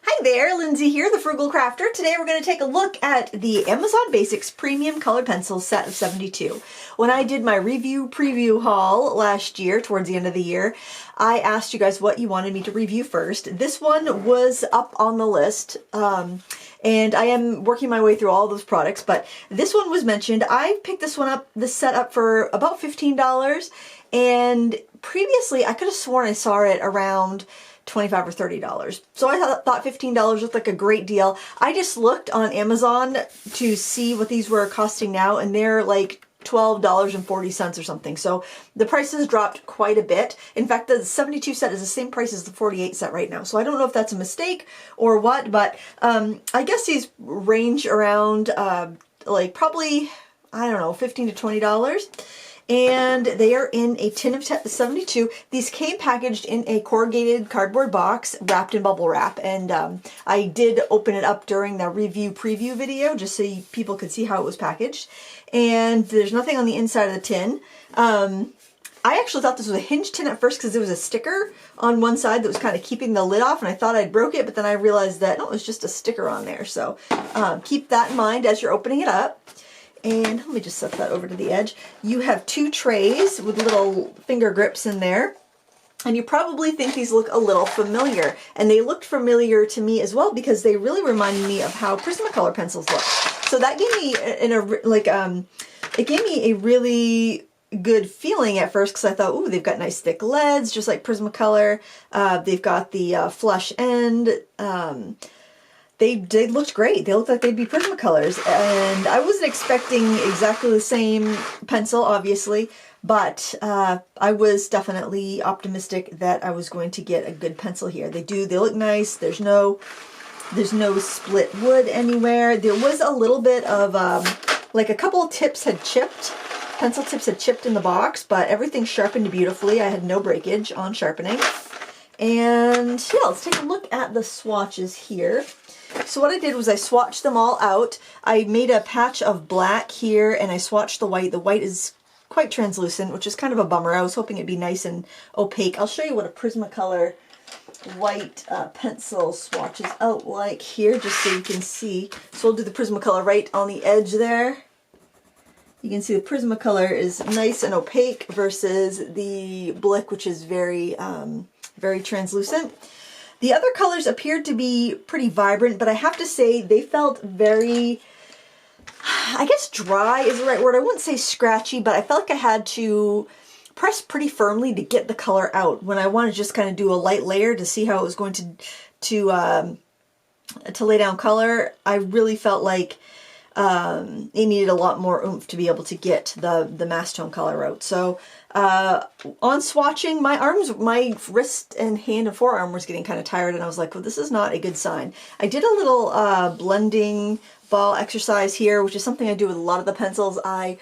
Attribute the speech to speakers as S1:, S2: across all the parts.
S1: Hi there, Lindsay here, the Frugal Crafter. Today we're going to take a look at the Amazon Basics Premium Colored Pencils set of 72. When I did my review preview haul last year, towards the end of the year, I asked you guys what you wanted me to review first. This one was up on the list, and I am working my way through all those products, but this one was mentioned. I picked this set up for about $15, and previously I could have sworn I saw it around $25 or $30. So I thought $15 looked like a great deal. I just looked on Amazon to see what these were costing now, and they're like $12.40 or something. So the prices dropped quite a bit. In fact, the 72 set is the same price as the 48 set right now. So I don't know if that's a mistake or what, but I guess these range around like probably, I don't know, $15 to $20. And they are in a tin of 72. These came packaged in a corrugated cardboard box wrapped in bubble wrap, and I did open it up during the review preview video just so people could see how it was packaged. And there's nothing on the inside of the tin. I actually thought this was a hinged tin at first because there was a sticker on one side that was kind of keeping the lid off, and I thought I'd broke it, but then I realized that no, it was just a sticker on there. So keep that in mind as you're opening it up. And let me just set that over to the edge. You have two trays with little finger grips in there. And you probably think these look a little familiar. And they looked familiar to me as well because they really reminded me of how Prismacolor pencils look. So that gave me it gave me a really good feeling at first because I thought, ooh, they've got nice thick leads, just like Prismacolor. They've got the flush end. They looked great. They looked like they'd be Prismacolors, and I wasn't expecting exactly the same pencil, obviously, but I was definitely optimistic that I was going to get a good pencil here. They look nice. There's no split wood anywhere. There was a little bit of like a couple of tips had chipped. Pencil tips had chipped in the box, but everything sharpened beautifully. I had no breakage on sharpening. And yeah, let's take a look at the swatches here. So what I did was I swatched them all out. I made a patch of black here and I swatched the white. The white is quite translucent, which is kind of a bummer. I was hoping it'd be nice and opaque. I'll show you what a Prismacolor white pencil swatches out like here, just so you can see. So we'll do the Prismacolor right on the edge there. You can see the Prismacolor is nice and opaque versus the Blick, which is very, very translucent. The other colors appeared to be pretty vibrant, but I have to say they felt very, I guess dry is the right word. I wouldn't say scratchy, but I felt like I had to press pretty firmly to get the color out when I wanted to just kind of do a light layer to see how it was going to lay down color. I really felt like it needed a lot more oomph to be able to get the mass tone color out. So on swatching, my wrist and hand and forearm was getting kind of tired, and I was like, well, this is not a good sign. I did a little blending ball exercise here, which is something I do with a lot of the pencils I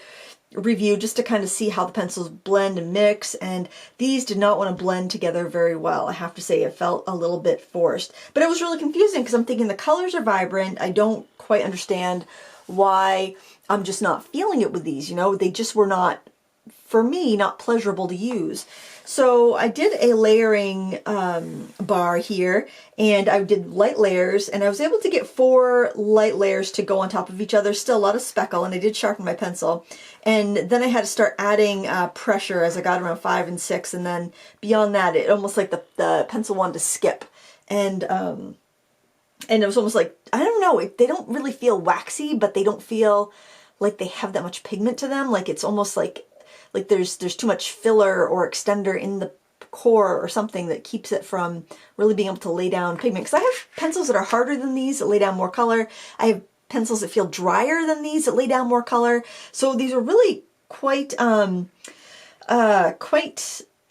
S1: review, just to kind of see how the pencils blend and mix, and these did not want to blend together very well. I have to say it felt a little bit forced, but it was really confusing because I'm thinking the colors are vibrant. I don't quite understand why I'm just not feeling it with these, you know, they just were not, for me, not pleasurable to use. So I did a layering bar here, and I did light layers, and I was able to get 4 light layers to go on top of each other. Still a lot of speckle, and I did sharpen my pencil. And then I had to start adding pressure as I got around 5 and 6, and then beyond that, it almost like the pencil wanted to skip. And it was almost like, I don't know, they don't really feel waxy, but they don't feel like they have that much pigment to them. Like it's almost like there's too much filler or extender in the core or something that keeps it from really being able to lay down pigment. Because I have pencils that are harder than these that lay down more color. I have pencils that feel drier than these that lay down more color. So these are really quite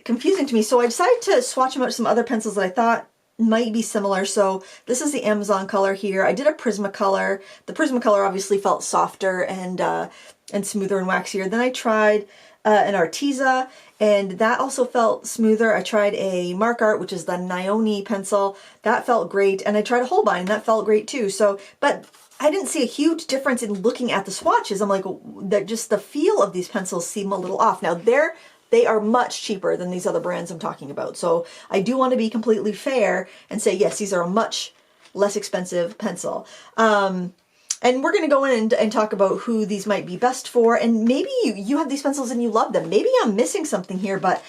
S1: confusing to me. So I decided to swatch them out with some other pencils that I thought might be similar. So this is the Amazon color here. I did a Prismacolor. The Prismacolor obviously felt softer and smoother and waxier. Then I tried an Arteza, and that also felt smoother. I tried a Mark Art, which is the Nione pencil. That felt great. And I tried a Holbein, and that felt great too. So, but I didn't see a huge difference in looking at the swatches. I'm like, that just the feel of these pencils seem a little off. Now they are much cheaper than these other brands I'm talking about. So I do want to be completely fair and say, yes, these are much less expensive pencil. And we're going to go in and talk about who these might be best for. And maybe you have these pencils and you love them. Maybe I'm missing something here, but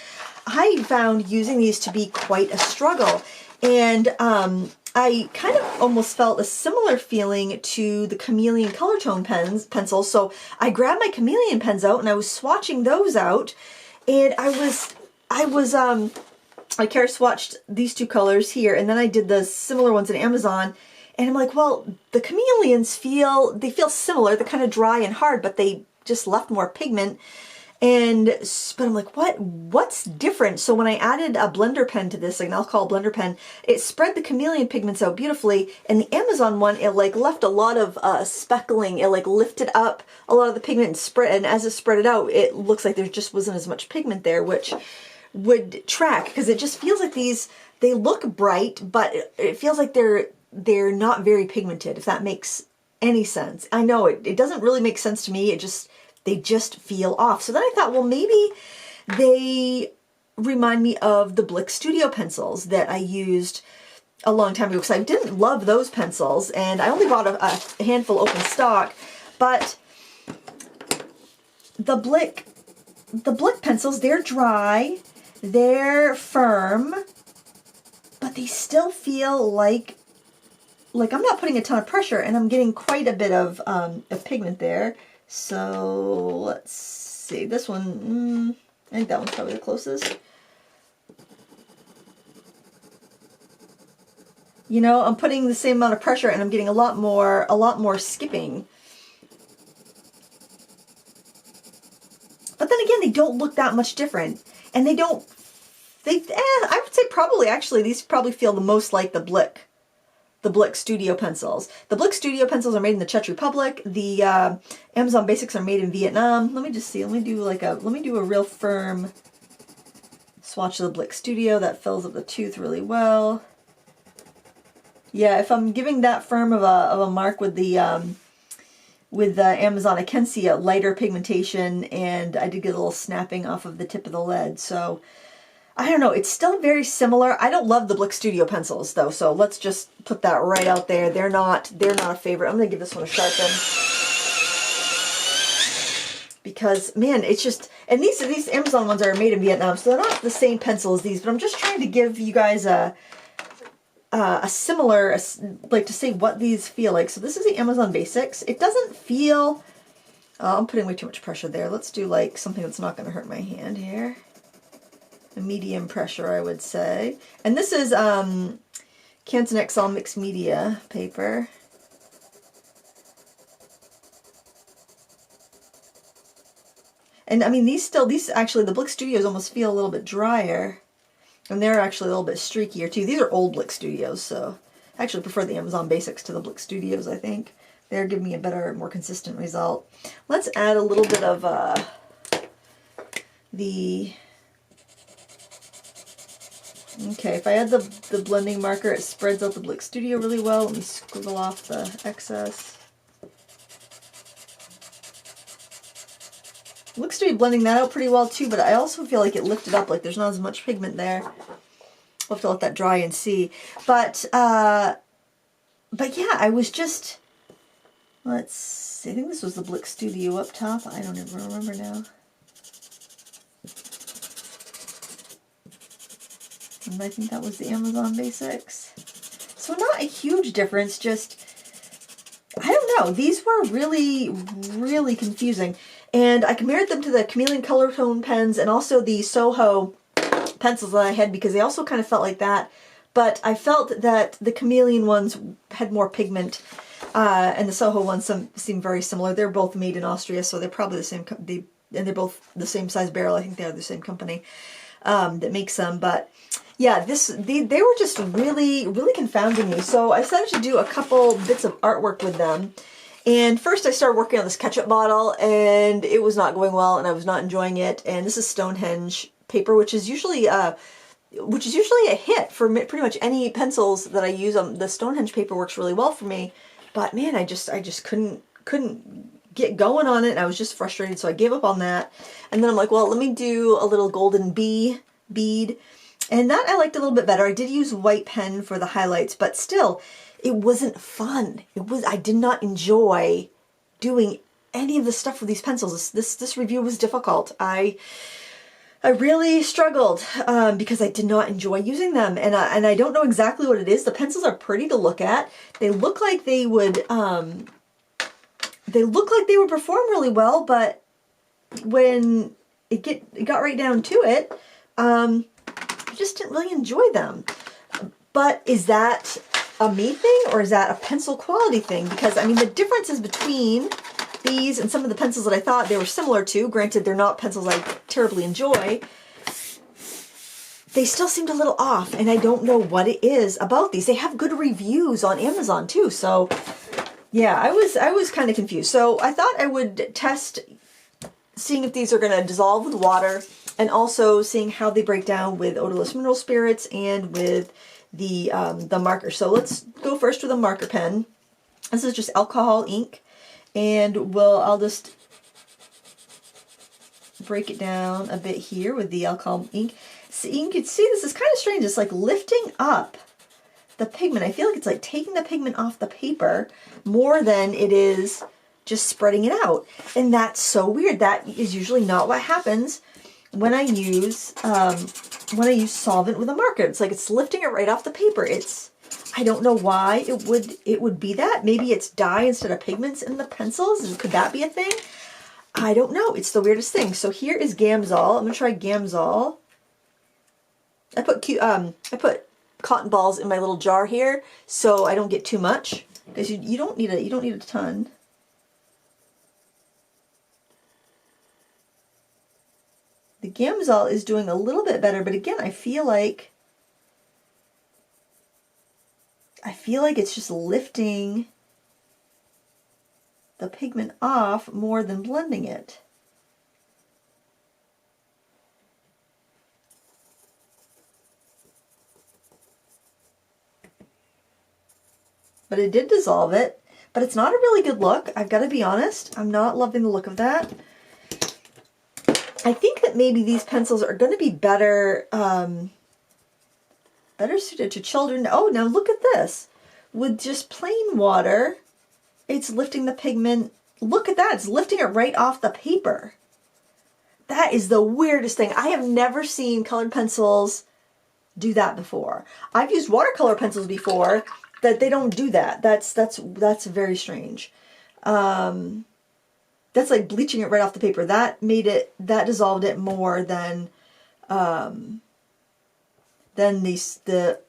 S1: I found using these to be quite a struggle. And I kind of almost felt a similar feeling to the Chameleon color tone pencils. So I grabbed my Chameleon pens out and I was swatching those out. And I care swatched these two colors here, and then I did the similar ones in Amazon. And I'm like, well, the Chameleons feel similar. They're kind of dry and hard, but they just left more pigment. But I'm like, what's different? So when I added a blender pen to this, like an alcohol blender pen, it spread the Chameleon pigments out beautifully. And the Amazon one, it like left a lot of speckling. It like lifted up a lot of the pigment and spread. And as it spread it out, it looks like there just wasn't as much pigment there, which would track, because it just feels like they look bright, but it feels like they're not very pigmented, if that makes any sense. I know it doesn't really make sense to me. They just feel off. So then I thought, well, maybe they remind me of the Blick Studio pencils that I used a long time ago, because I didn't love those pencils, and I only bought a handful open stock. But the Blick pencils, they're dry, they're firm, but they still feel like I'm not putting a ton of pressure, and I'm getting quite a bit of pigment there. So let's see, this one, I think that one's probably the closest. You know, I'm putting the same amount of pressure and I'm getting a lot more skipping. But then again, they don't look that much different. And I would say probably, actually, these probably feel the most like the Blick Studio pencils. The Blick Studio pencils are made in the Czech Republic. The Amazon Basics are made in Vietnam. Let me just see. Let me do a real firm swatch of the Blick Studio. That fills up the tooth really well. Yeah, if I'm giving that firm of a mark with the Amazon, I can see a lighter pigmentation, and I did get a little snapping off of the tip of the lead. So I don't know, it's still very similar. I don't love the Blick Studio pencils though, so let's just put that right out there. They're not a favorite. I'm gonna give this one a sharpen, because man, it's just, and these Amazon ones are made in Vietnam, so they're not the same pencil as these, but I'm just trying to give you guys a similar, like to say what these feel like. So this is the Amazon Basics. It doesn't feel, I'm putting way too much pressure there. Let's do like something that's not gonna hurt my hand here. A medium pressure, I would say. And this is Canson XL mixed media paper. And I mean, these actually, the Blick Studios almost feel a little bit drier. And they're actually a little bit streakier too. These are old Blick Studios, so I actually prefer the Amazon Basics to the Blick Studios, I think. They're giving me a better, more consistent result. Let's add a little bit of okay, if I add the blending marker, it spreads out the Blick Studio really well. Let me scribble off the excess. Looks to be blending that out pretty well too, but I also feel like it lifted up, like there's not as much pigment there. We'll have to let that dry and see. But yeah, I was just, let's see, I think this was the Blick Studio up top. I don't even remember now. And I think that was the Amazon Basics. So not a huge difference, just, I don't know. These were really, really confusing. And I compared them to the Chameleon color tone pens and also the Soho pencils that I had, because they also kind of felt like that. But I felt that the Chameleon ones had more pigment, and the Soho ones seem very similar. They're both made in Austria, so they're probably the same, and they're both the same size barrel. I think they are the same company that makes them. But yeah, they were just really, really confounding me. So I decided to do a couple bits of artwork with them. And first I started working on this ketchup bottle, and it was not going well, and I was not enjoying it. And this is Stonehenge paper, which is usually a hit for pretty much any pencils that I use. The Stonehenge paper works really well for me, but man, I just couldn't get going on it, and I was just frustrated, so I gave up on that. And then I'm like, well, let me do a little golden bee bead, and that I liked a little bit better. I did use white pen for the highlights, but still, it wasn't fun. I did not enjoy doing any of the stuff with these pencils. This review was difficult. I really struggled because I did not enjoy using them, and I don't know exactly what it is. The pencils are pretty to look at. They look like they would perform really well, but when it got right down to it, I just didn't really enjoy them. But is that a me thing, or is that a pencil quality thing? Because I mean, the differences between these and some of the pencils that I thought they were similar to, granted they're not pencils I terribly enjoy, they still seemed a little off, and I don't know what it is about these. They have good reviews on Amazon too, so yeah, I was kind of confused. So I thought I would test seeing if these are going to dissolve with water, and also seeing how they break down with odorless mineral spirits and with the marker. So let's go first with a marker pen. This is just alcohol ink, and I'll just break it down a bit here with the alcohol ink. So you can see this is kind of strange. It's like lifting up the pigment. I feel like it's like taking the pigment off the paper more than it is just spreading it out. And that's so weird. That is usually not what happens when I use solvent with a marker. It's like it's lifting it right off the paper. I don't know why it would be that. Maybe it's dye instead of pigments in the pencils. Could that be a thing? I don't know. It's the weirdest thing. So here is Gamsol. I'm gonna try Gamsol. I put cotton balls in my little jar here so I don't get too much, because you don't need a ton. The Gamsol is doing a little bit better, but again, I feel like it's just lifting the pigment off more than blending it. But it did dissolve it, but it's not a really good look. I've got to be honest. I'm not loving the look of that. I think that maybe these pencils are going to be better suited to children. Oh, now look at this. With just plain water, it's lifting the pigment. Look at that. It's lifting it right off the paper. That is the weirdest thing. I have never seen colored pencils do that before. I've used watercolor pencils before that they don't do that. That's very strange. That's like bleaching it right off the paper. That dissolved it more than the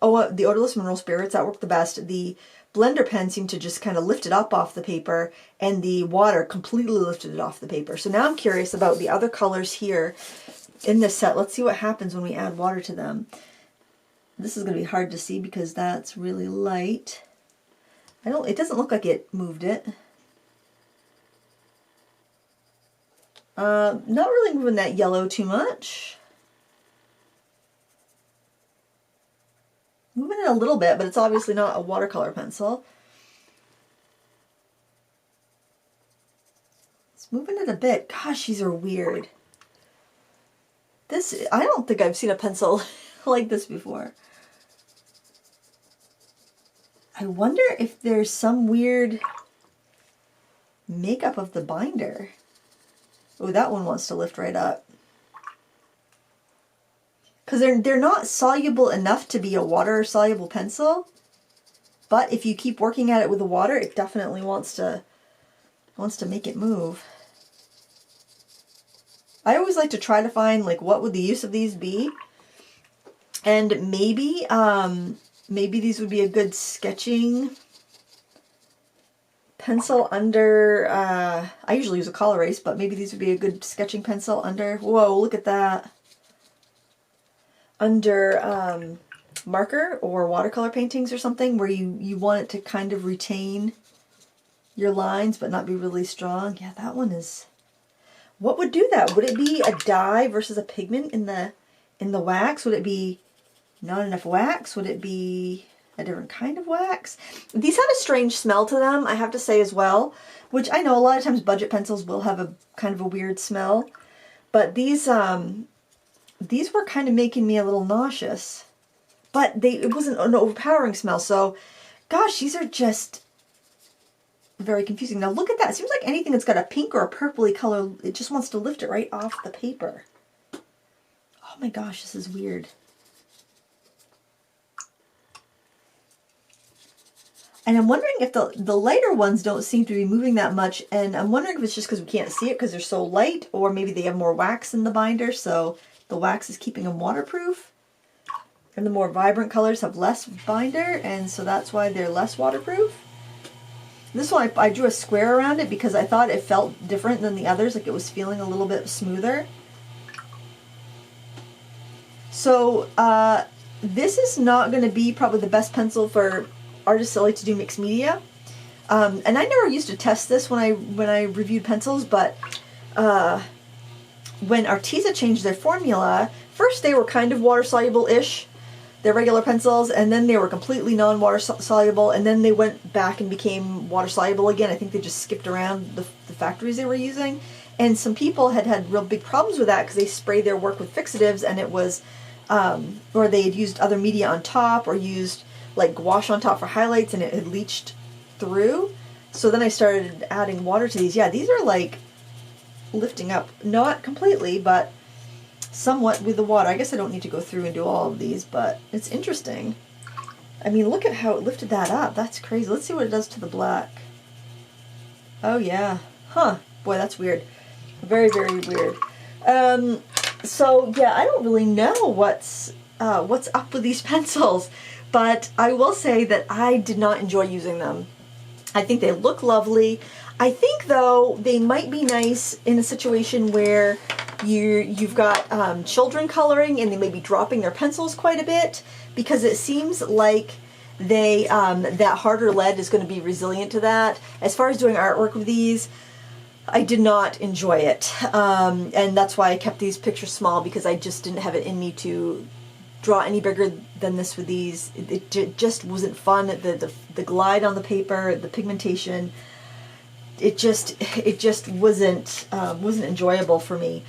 S1: odorless mineral spirits. That worked the best. The blender pen seemed to just kind of lift it up off the paper, and the water completely lifted it off the paper. So now I'm curious about the other colors here in this set. Let's see what happens when we add water to them. This is going to be hard to see because that's really light. It doesn't look like it moved it. Not really moving that yellow too much. Moving it a little bit, but it's obviously not a watercolor pencil. It's moving it a bit. Gosh, these are weird. I don't think I've seen a pencil like this before. I wonder if there's some weird makeup of the binder. Oh, that one wants to lift right up. Because they're not soluble enough to be a water-soluble pencil. But if you keep working at it with the water, it definitely wants to make it move. I always like to try to find, like, what would the use of these be? And maybe these would be a good sketching pencil under, I usually use a color erase, but maybe these would be a good sketching pencil under, whoa, look at that. Under marker or watercolor paintings or something, where you want it to kind of retain your lines but not be really strong. Yeah, that one is, what would do that? Would it be a dye versus a pigment in the wax? Would it be not enough wax? Would it be a different kind of wax? These had a strange smell to them, I have to say as well, which I know a lot of times budget pencils will have a kind of a weird smell, but these were kind of making me a little nauseous, but it wasn't an overpowering smell. So Gosh, these are just very confusing. Now look at that. It seems like anything that's got a pink or a purpley color, it just wants to lift it right off the paper. Oh my gosh, this is weird. And I'm wondering if the lighter ones don't seem to be moving that much, and I'm wondering if it's just because we can't see it because they're so light, or maybe they have more wax in the binder, so the wax is keeping them waterproof. And the more vibrant colors have less binder, and so that's why they're less waterproof. This one, I drew a square around it because I thought it felt different than the others, like it was feeling a little bit smoother. So this is not going to be probably the best pencil for artists that like to do mixed media. And I never used to test this when I reviewed pencils, but when Arteza changed their formula, first they were kind of water-soluble-ish, their regular pencils, and then they were completely non-water soluble, and then they went back and became water soluble again. I think they just skipped around the factories they were using, and some people had real big problems with that because they sprayed their work with fixatives, and it was, or they had used other media on top, or used like gouache on top for highlights, and it had leached through. So then I started adding water to these. Yeah, these are like lifting up, not completely, but somewhat with the water. I guess I don't need to go through and do all of these, but it's interesting. I mean, look at how it lifted that up. That's crazy. Let's see what it does to the black. Oh yeah. Huh. Boy, that's weird. Very, very weird. So yeah, I don't really know what's up with these pencils, but I will say that I did not enjoy using them. I think they look lovely. I think though they might be nice in a situation where you've got children coloring and they may be dropping their pencils quite a bit, because it seems like they that harder lead is going to be resilient to that. As far as doing artwork with these, I did not enjoy it, and that's why I kept these pictures small, because I just didn't have it in me to draw any bigger than this with these. It just wasn't fun. The glide on the paper, the pigmentation, it just wasn't enjoyable for me.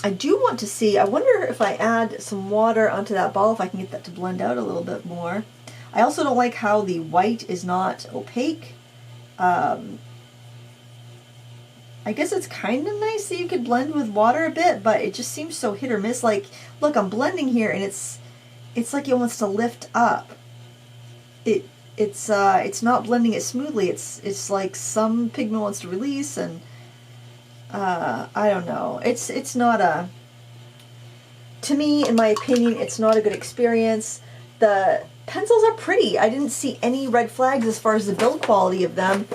S1: I do want to see, I wonder if I add some water onto that ball, if I can get that to blend out a little bit more. I also don't like how the white is not opaque. I guess it's kind of nice that you could blend with water a bit, but it just seems so hit or miss. Like, look, I'm blending here and it's like it wants to lift up. It's not blending it smoothly. It's like some pigment wants to release, and I don't know. It's not a, to me, in my opinion, it's not a good experience. The pencils are pretty. I didn't see any red flags as far as the build quality of them.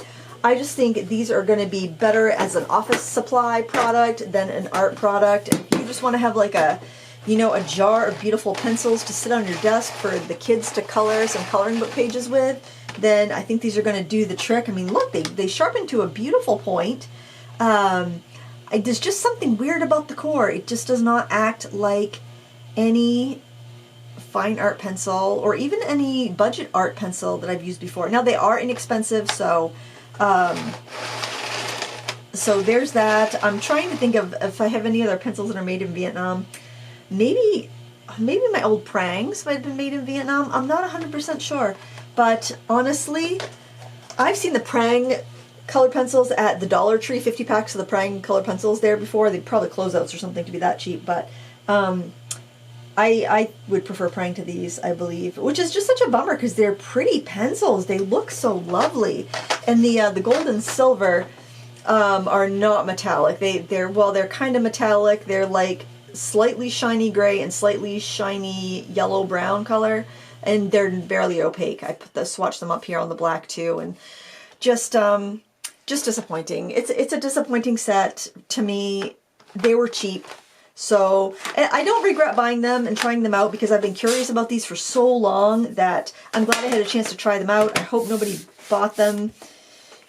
S1: I just think these are going to be better as an office supply product than an art product. And if you just want to have like a, you know, a jar of beautiful pencils to sit on your desk for the kids to color some coloring book pages with, then I think these are going to do the trick. I mean, look, they sharpen to a beautiful point. There's just something weird about the core. It just does not act like any fine art pencil or even any budget art pencil that I've used before. Now, they are inexpensive, so there's that. I'm trying to think of if I have any other pencils that are made in Vietnam. Maybe my old prangs might have been made in Vietnam. I'm not 100% sure. But honestly, I've seen the Prang color pencils at the Dollar Tree, 50 packs of the Prang color pencils there before. They'd probably closeouts or something to be that cheap, but I would prefer Prang to these, I believe, which is just such a bummer because they're pretty pencils. They look so lovely. And the gold and silver are not metallic. They're kind of metallic. They're like slightly shiny gray and slightly shiny yellow brown color, and they're barely opaque. I swatched them up here on the black too, and just disappointing. It's a disappointing set to me. They were cheap, so I don't regret buying them and trying them out because I've been curious about these for so long that I'm glad I had a chance to try them out. I hope nobody bought them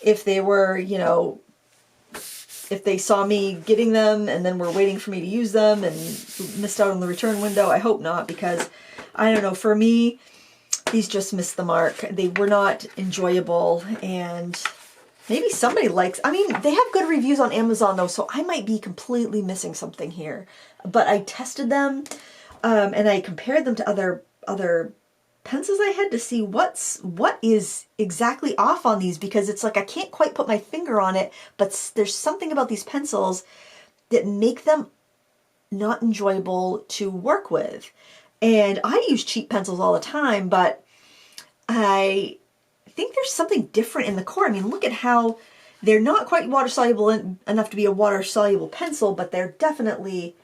S1: if they were, you know, if they saw me getting them and then were waiting for me to use them and missed out on the return window. I hope not, because I don't know, for me, these just missed the mark. They were not enjoyable, and maybe somebody likes, I mean, they have good reviews on Amazon though, so I might be completely missing something here. But I tested them and I compared them to other pencils I had to see what is exactly off on these, because it's like I can't quite put my finger on it, but there's something about these pencils that make them not enjoyable to work with. And I use cheap pencils all the time, but I think there's something different in the core. I mean, look at how they're not quite water soluble enough to be a water soluble pencil, but they're definitely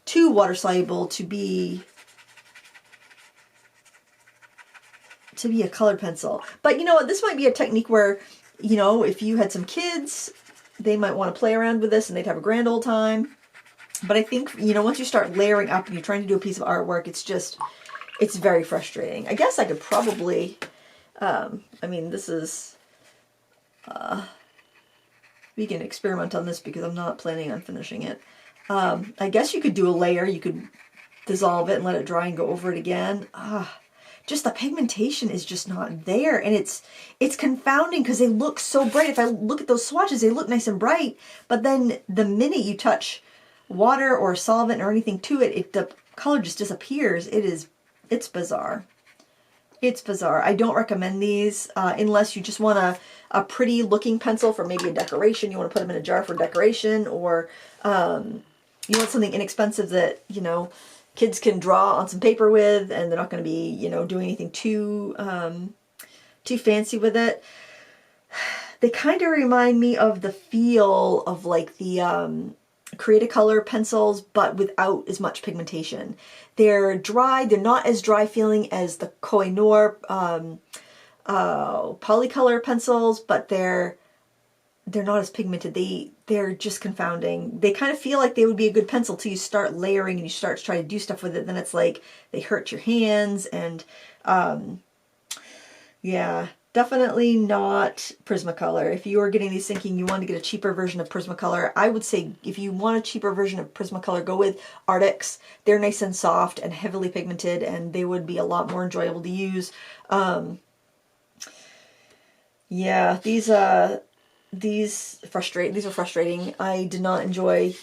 S1: too water soluble to be a colored pencil. But you know what, this might be a technique where, you know, if you had some kids, they might want to play around with this and they'd have a grand old time. But I think, you know, once you start layering up and you're trying to do a piece of artwork, it's very frustrating. I guess I could probably, I mean, this is, we can experiment on this because I'm not planning on finishing it. I guess you could do a layer, you could dissolve it and let it dry and go over it again. Just the pigmentation is just not there, and it's confounding because they look so bright. If I look at those swatches, they look nice and bright, but then the minute you touch water or solvent or anything to it, the color just disappears. It's bizarre. It's bizarre. I don't recommend these unless you just want a pretty looking pencil for maybe a decoration. You want to put them in a jar for decoration, or you want something inexpensive that, you know, kids can draw on some paper with, and they're not going to be, you know, doing anything too fancy with it. They kind of remind me of the feel of like the Create-A-Color pencils, but without as much pigmentation. They're dry. They're not as dry feeling as the Koh-i-Noor polycolor pencils, but they're not as pigmented. They're just confounding. They kind of feel like they would be a good pencil till you start layering and you start to try to do stuff with it. Then it's like they hurt your hands, and yeah, definitely not Prismacolor. If you are getting these thinking you want to get a cheaper version of Prismacolor, I would say if you want a cheaper version of Prismacolor, go with Arctics. They're nice and soft and heavily pigmented, and they would be a lot more enjoyable to use. Yeah, these are frustrating. I did not enjoy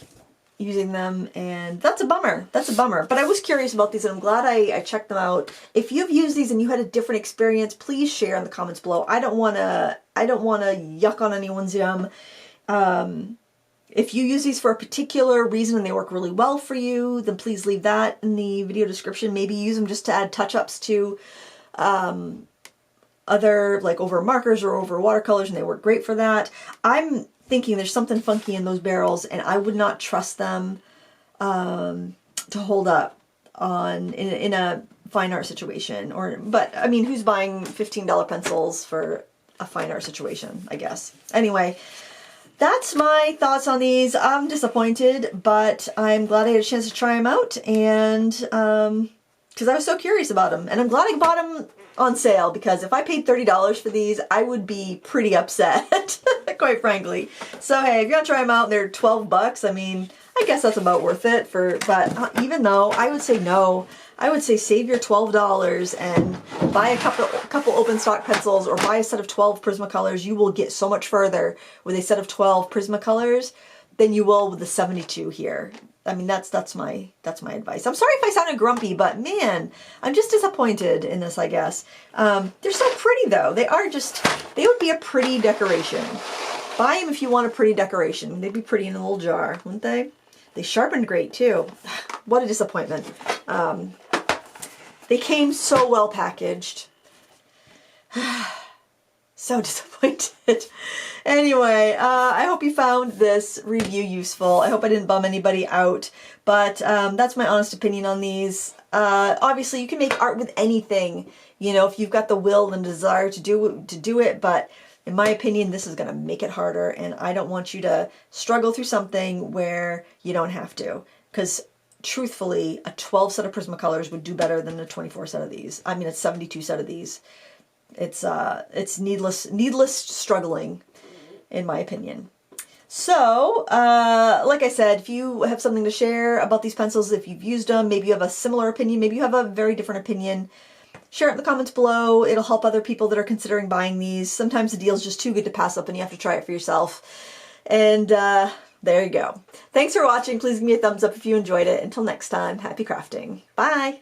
S1: using them, and that's a bummer. That's a bummer. But I was curious about these, and I'm glad I checked them out. If you've used these and you had a different experience, please share in the comments below. I don't want to yuck on anyone's yum. If you use these for a particular reason and they work really well for you, then please leave that in the video description. Maybe use them just to add touch-ups to other, like over markers or over watercolors, and they work great for that. I'm thinking there's something funky in those barrels, and I would not trust them to hold up in a fine art situation. But I mean, who's buying $15 pencils for a fine art situation, I guess. Anyway, that's my thoughts on these. I'm disappointed, but I'm glad I had a chance to try them out, and because I was so curious about them, and I'm glad I bought them on sale, because if I paid $30 for these, I would be pretty upset, quite frankly. So hey, if you want to try them out, they're 12 bucks. I mean, I guess that's about worth it but even though, I would say no. I would say save your $12 and buy a couple open stock pencils, or buy a set of 12 Prismacolors. You will get so much further with a set of 12 Prismacolors than you will with the 72 here. I mean, that's my advice. I'm sorry if I sounded grumpy, but man, I'm just disappointed in this, I guess. They're so pretty though. They would be a pretty decoration. Buy them if you want a pretty decoration. They'd be pretty in a little jar, wouldn't they? They sharpened great too. What a disappointment. They came so well packaged. So disappointed. Anyway, I hope you found this review useful. I hope I didn't bum anybody out, but that's my honest opinion on these. Obviously, you can make art with anything, you know, if you've got the will and desire to do it, but in my opinion, this is going to make it harder, and I don't want you to struggle through something where you don't have to, because truthfully, a 12 set of Prismacolors would do better than a 24 set of these. I mean, a 72 set of these. It's needless struggling, in my opinion. So, like I said, if you have something to share about these pencils, if you've used them, maybe you have a similar opinion, maybe you have a very different opinion, share it in the comments below. It'll help other people that are considering buying these. Sometimes the deal's just too good to pass up and you have to try it for yourself. And there you go. Thanks for watching. Please give me a thumbs up if you enjoyed it. Until next time, happy crafting. Bye!